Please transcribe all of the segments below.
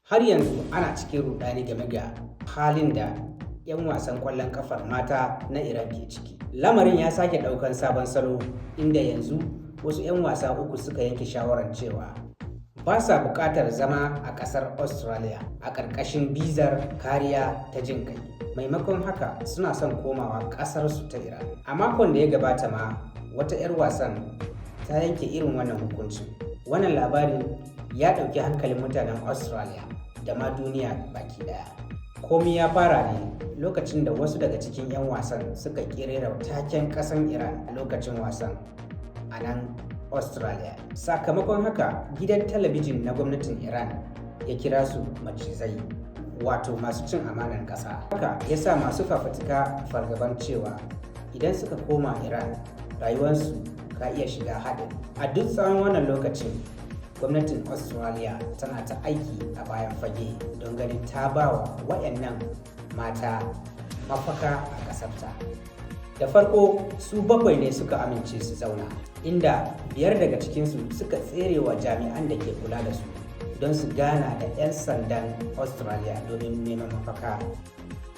Har yanzu ana cikin rudani game da halin da 'yan wasan kwallon kafar mata na Iran ke ciki. Lamarin ya sake daukan sabon salo inda yanzu wasu 'yan wasa uku suka yanke shawarar cewa ba sa buƙatar zama a ƙasar Australia a ƙarƙashin bizar kariya ta jin kai. Maimakon haka suna son komawa ƙasarsu ta Iran. A makon da ya gabata ma wata 'yar wasan ta yanke irin wannan hukuncin. Wannan labarin ya ɗauki hankalin mutanen Australia da ma duniya baki ɗaya. Komi ya fara ne lokacin da wasu daga cikin 'yan wasan suka ƙirƙira taken ƙasan Iran a lokacin wasan a nan Australia. Sakamakon haka gidan talabijin na gwamnatin Iran ya kira su macizai, wato masu cin amanar ƙasa. Haka ya sa masu fafutuka fargaban cewa idan suka koma Iran rayuwarsu ka iya shiga haɗin. A duk tsawon wannan lokacin gwamnatin Australia tana ta aiki a bayan fage don ganin ta ba wa waɗannan mata mafaka a ƙasarta. Da farko su 7 ne suka amince su zauna, inda 5 daga cikinsu suka tsere wa jami'an da ke kula da su don su gana da 'yan sandan Australia domin neman mafaka.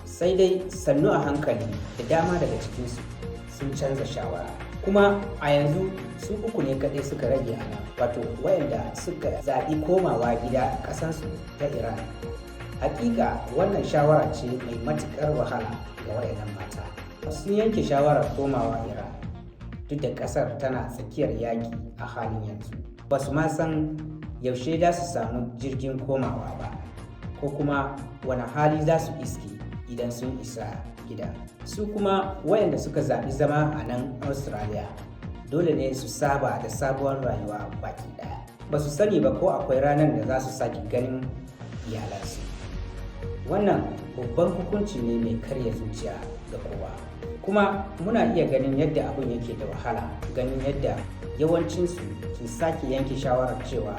Sai dai sannu a hankali da dama daga cikinsu sun canza shawara. Kuma a yanzu su 3 ne kaɗai suka rage a nan, wato wayanda suka zaɓi komawa gida ƙasansu ta Iran. Hakika wannan shawara ce mai matuƙar wahala ga wayannan mata. Sun yanke shawarar komawa Iran duk da ƙasar tana tsakiyar yaƙi a halin yanzu. Ba su ma san yaushe za su samu jirgin komawa ba, ko kuma wani hali za su iske idan sun isa gida. Su kuma wayanda suka zaɓi zama a nan Australia dole ne su saba da sabuwar rayuwa baki ɗaya. Ba su sani ba ko akwai ranar da za su sake ganin iyalansu. Wannan babban hukunci ne mai karya zuciya ga kowa. Kuma muna iya ganin yadda abin yake da wahala, ganin yadda yawancinsu ke sake yanke shawarar cewa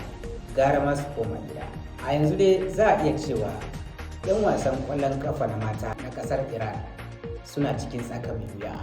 gara masu koma gida. A yanzu dai za a iya cewa 'yan wasan ƙwallon ƙafa na mata na ƙasar Iran suna cikin tsaka mai wuya.